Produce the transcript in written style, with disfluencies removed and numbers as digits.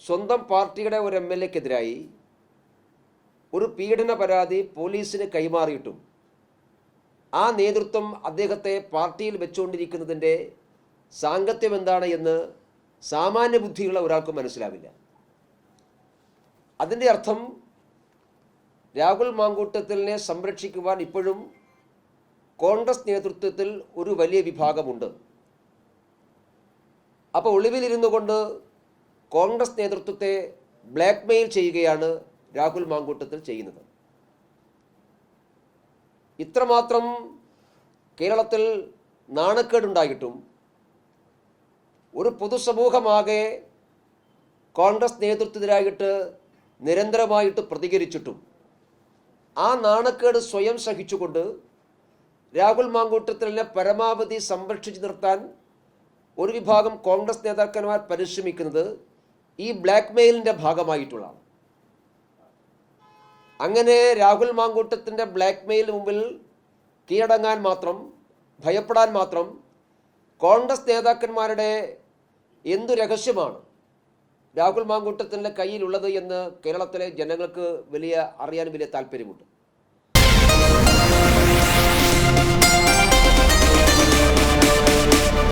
സ്വന്തം പാർട്ടിയുടെ ഒരു MLA-ക്കെതിരായി ഒരു പീഡന പരാതി പോലീസിന് കൈമാറിയിട്ടും ആ നേതൃത്വം അദ്ദേഹത്തെ പാർട്ടിയിൽ വെച്ചുകൊണ്ടിരിക്കുന്നതിൻ്റെ സാങ്കത്യം എന്താണ് എന്ന് സാമാന്യ ബുദ്ധിയുള്ള ഒരാൾക്ക് മനസ്സിലാവില്ല. അതിൻ്റെ അർത്ഥം രാഹുൽ മാങ്കൂട്ടത്തിലിനെ സംരക്ഷിക്കുവാൻ ഇപ്പോഴും കോൺഗ്രസ് നേതൃത്വത്തിൽ ഒരു വലിയ വിഭാഗമുണ്ട്. അപ്പോൾ ഒളിവിലിരുന്നു കൊണ്ട് കോൺഗ്രസ് നേതൃത്വത്തെ ബ്ലാക്ക്മെയിൽ ചെയ്യുകയാണ് രാഹുൽ മാങ്കൂട്ടത്തിൽ ചെയ്യുന്നത്. ഇത്രമാത്രം കേരളത്തിൽ നാണക്കേടുണ്ടായിട്ടും ഒരു പൊതുസമൂഹമാകെ കോൺഗ്രസ് നേതൃത്വത്തിനായിട്ട് നിരന്തരമായിട്ട് പ്രതികരിച്ചിട്ടും ആ നാണക്കേട് സ്വയം സഹിച്ചുകൊണ്ട് രാഹുൽ മാങ്കൂട്ടത്തിലിനെ പരമാവധി സംരക്ഷിച്ചു നിർത്താൻ ഒരു വിഭാഗം കോൺഗ്രസ് നേതാക്കന്മാർ പരിശ്രമിക്കുന്നത് ഈ ബ്ലാക്ക്മെയിലിൻ്റെ ഭാഗമായിട്ടുള്ളതാണ്. അങ്ങനെ രാഹുൽ മാങ്കൂട്ടത്തിൻ്റെ ബ്ലാക്ക്മെയിലിന് മുമ്പിൽ കീഴടങ്ങാൻ മാത്രം, ഭയപ്പെടാൻ മാത്രം കോൺഗ്രസ് നേതാക്കന്മാരുടെ എന്തു രഹസ്യമാണ് രാഹുൽ മാങ്കൂട്ടത്തിൻ്റെ കയ്യിലുള്ളത് എന്ന് കേരളത്തിലെ ജനങ്ങൾക്ക് അറിയാൻ വലിയ താല്പര്യമുണ്ട്.